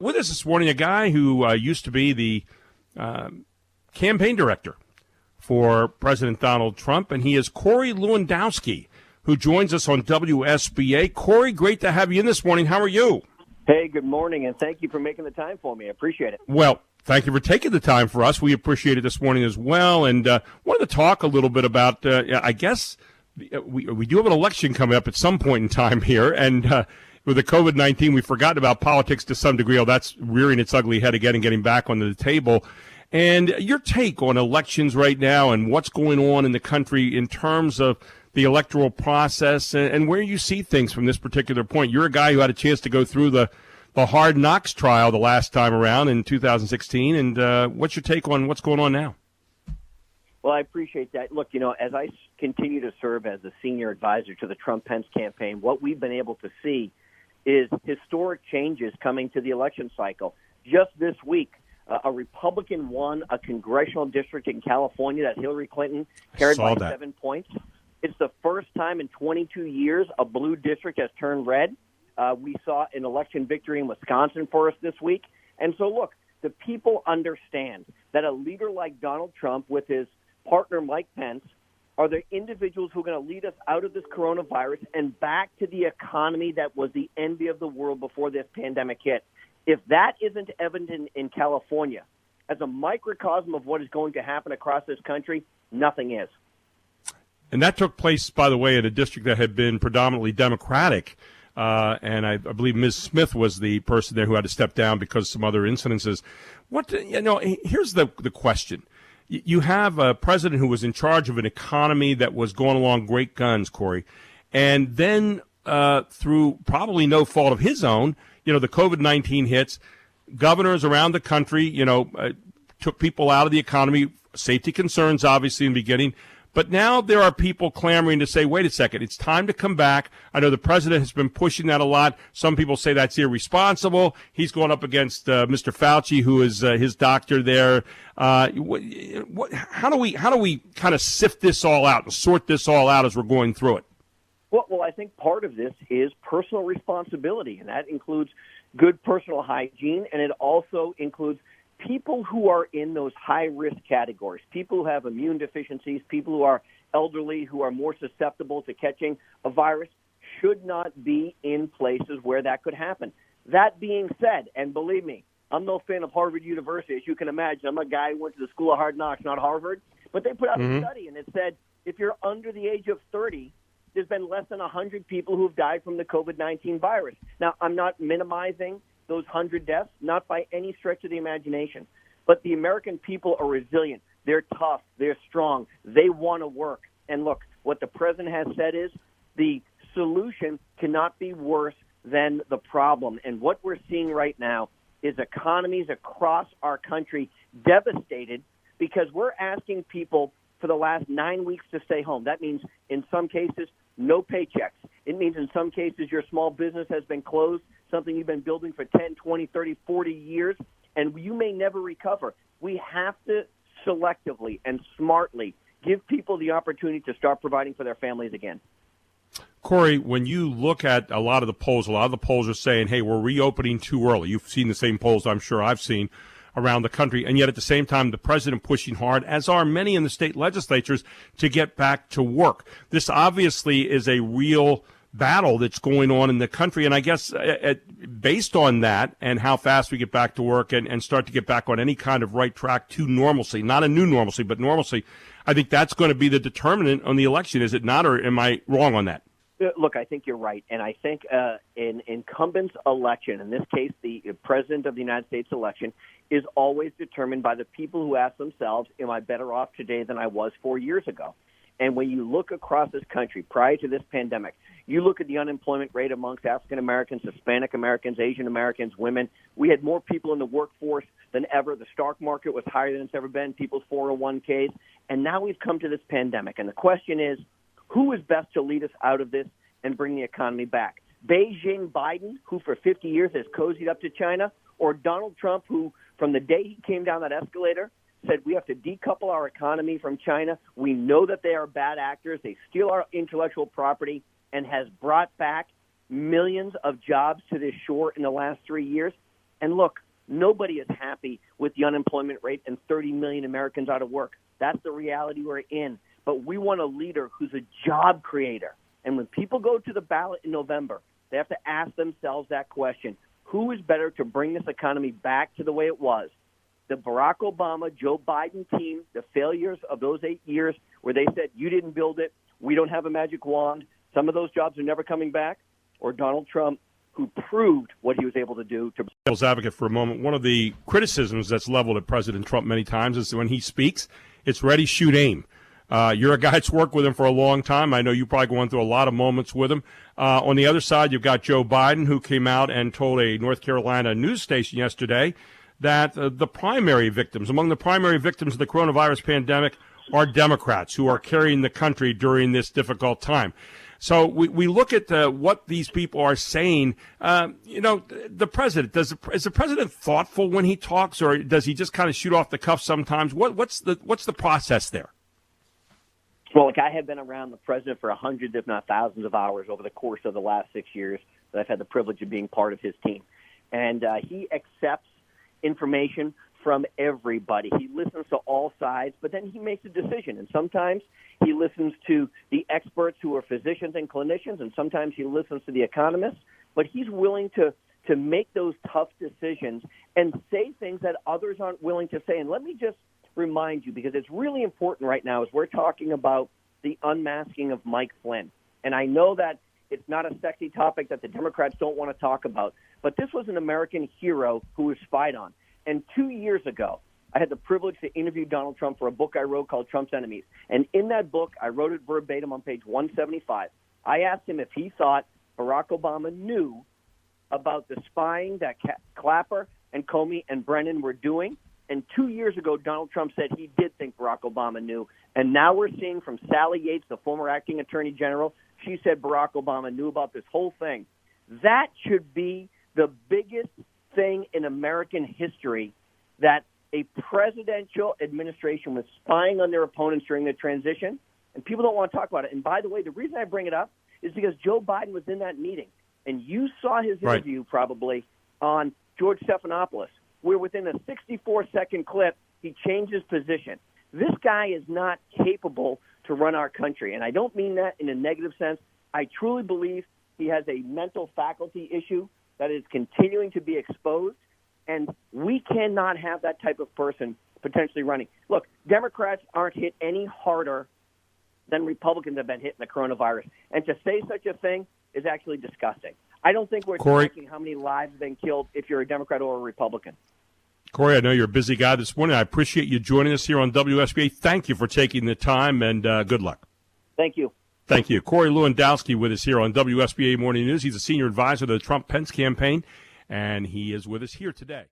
With us this morning, a guy who used to be the campaign director for President Donald Trump, and he is Corey Lewandowski, who joins us on WSBA. Corey, great to have you in this morning. How are you? Hey, good morning, and thank you for making the time for me. I appreciate it. Well, thank you for taking the time for us. We appreciate it this morning as well, and wanted to talk a little bit about, I guess, we do have an election coming up at some point in time here, and with the COVID-19, we've forgotten about politics to some degree. Oh, that's rearing its ugly head again and getting back onto the table. And your take on elections right now and what's going on in the country in terms of the electoral process and where you see things from this particular point. You're a guy who had a chance to go through the Hard Knocks trial the last time around in 2016. And what's your take on what's going on now? Well, I appreciate that. Look, as I continue to serve as a senior advisor to the Trump-Pence campaign, what we've been able to see is historic changes coming to the election cycle. Just this week, a Republican won a congressional district in California that Hillary Clinton carried by 7 points. It's the first time in 22 years a blue district has turned red. We saw an election victory in Wisconsin for us this week. And so, look, the people understand that a leader like Donald Trump with his partner Mike Pence are the individuals who are going to lead us out of this coronavirus and back to the economy that was the envy of the world before this pandemic hit. If that isn't evident in California as a microcosm of what is going to happen across this country, nothing is. And that took place, by the way, in a district that had been predominantly Democratic. And I believe Ms. Smith was the person there who had to step down because of some other incidences. Here's the question. You have a president who was in charge of an economy that was going along great guns, Corey, and then through probably no fault of his own, the COVID-19 hits. Governors around the country, took people out of the economy, safety concerns, obviously, in the beginning. But now there are people clamoring to say, wait a second, it's time to come back. I know the president has been pushing that a lot. Some people say that's irresponsible. He's going up against Mr. Fauci, who is his doctor there. How do we kind of sift this all out and sort this all out as we're going through it? Well, I think part of this is personal responsibility, and that includes good personal hygiene, and it also includes people who are in those high-risk categories, people who have immune deficiencies, people who are elderly, who are more susceptible to catching a virus, should not be in places where that could happen. That being said, and believe me, I'm no fan of Harvard University, as you can imagine. I'm a guy who went to the School of Hard Knocks, not Harvard. But they put out a study, and it said if you're under the age of 30, there's been less than 100 people who have died from the COVID-19 virus. Now, I'm not minimizing those 100 deaths, not by any stretch of the imagination. But the American people are resilient. They're tough. They're strong. They want to work. And look, what the president has said is the solution cannot be worse than the problem. And what we're seeing right now is economies across our country devastated because we're asking people for the last 9 weeks to stay home. That means in some cases, no paychecks. It means in some cases your small business has been closed, something you've been building for 10, 20, 30, 40 years, and you may never recover. We have to selectively and smartly give people the opportunity to start providing for their families again. Corey, when you look at a lot of the polls are saying, hey, we're reopening too early. You've seen the same polls I'm sure I've seen around the country, and yet at the same time the president pushing hard, as are many in the state legislatures, to get back to work. This obviously is a real battle that's going on in the country, and I guess based on that and how fast we get back to work and start to get back on any kind of right track to normalcy, not a new normalcy, but normalcy, I think that's going to be the determinant on the election, is it not, or am I wrong on that? Look, I think you're right, and I think an incumbent's election, in this case the President of the United States election, is always determined by the people who ask themselves, am I better off today than I was 4 years ago? And when you look across this country prior to this pandemic, you look at the unemployment rate amongst African Americans, Hispanic Americans, Asian Americans, women. We had more people in the workforce than ever. The stock market was higher than it's ever been, people's 401ks. And now we've come to this pandemic. And the question is, who is best to lead us out of this and bring the economy back? Beijing Biden, who for 50 years has cozied up to China, or Donald Trump, who from the day he came down that escalator said we have to decouple our economy from China. We know that they are bad actors. They steal our intellectual property, and has brought back millions of jobs to this shore in the last 3 years. And look, nobody is happy with the unemployment rate and 30 million Americans out of work. That's the reality we're in. But we want a leader who's a job creator. And when people go to the ballot in November, they have to ask themselves that question. Who is better to bring this economy back to the way it was? The Barack Obama, Joe Biden team, the failures of those 8 years where they said, you didn't build it, we don't have a magic wand, some of those jobs are never coming back, or Donald Trump, who proved what he was able to do. To Devil's advocate for a moment, one of the criticisms that's leveled at President Trump many times is when he speaks, it's ready, shoot, aim. You're a guy that's worked with him for a long time. I know you're probably going through a lot of moments with him. On the other side, you've got Joe Biden, who came out and told a North Carolina news station yesterday that among the primary victims of the coronavirus pandemic are Democrats who are carrying the country during this difficult time. So we look at what these people are saying. The president, is the president thoughtful when he talks, or does he just kind of shoot off the cuff sometimes? What's the process there? Well, look, I have been around the president for hundreds, if not thousands of hours over the course of the last 6 years that I've had the privilege of being part of his team. And he accepts information from everybody. He listens to all sides, but then he makes a decision. And sometimes he listens to the experts who are physicians and clinicians, and sometimes he listens to the economists. But he's willing to make those tough decisions and say things that others aren't willing to say. And let me just remind you, because it's really important right now as we're talking about the unmasking of Mike Flynn. And I know that it's not a sexy topic that the Democrats don't want to talk about, but this was an American hero who was spied on. And 2 years ago, I had the privilege to interview Donald Trump for a book I wrote called Trump's Enemies. And in that book, I wrote it verbatim on page 175. I asked him if he thought Barack Obama knew about the spying that Clapper and Comey and Brennan were doing. And 2 years ago, Donald Trump said he did think Barack Obama knew. And now we're seeing from Sally Yates, the former acting attorney general, she said Barack Obama knew about this whole thing. That should be the biggest thing in American history, that a presidential administration was spying on their opponents during the transition, and people don't want to talk about it. And by the way, the reason I bring it up is because Joe Biden was in that meeting, and you saw his interview probably on George Stephanopoulos, where within a 64-second clip, he changed his position. This guy is not capable to run our country, and I don't mean that in a negative sense. I truly believe he has a mental faculty issue that is continuing to be exposed, and we cannot have that type of person potentially running. Look, Democrats aren't hit any harder than Republicans have been hit in the coronavirus, and to say such a thing is actually disgusting. I don't think we're tracking how many lives have been killed if you're a Democrat or a Republican. Corey, I know you're a busy guy this morning. I appreciate you joining us here on WSBA. Thank you for taking the time, and good luck. Thank you. Thank you. Corey Lewandowski with us here on WSBA Morning News. He's a senior advisor to the Trump-Pence campaign, and he is with us here today.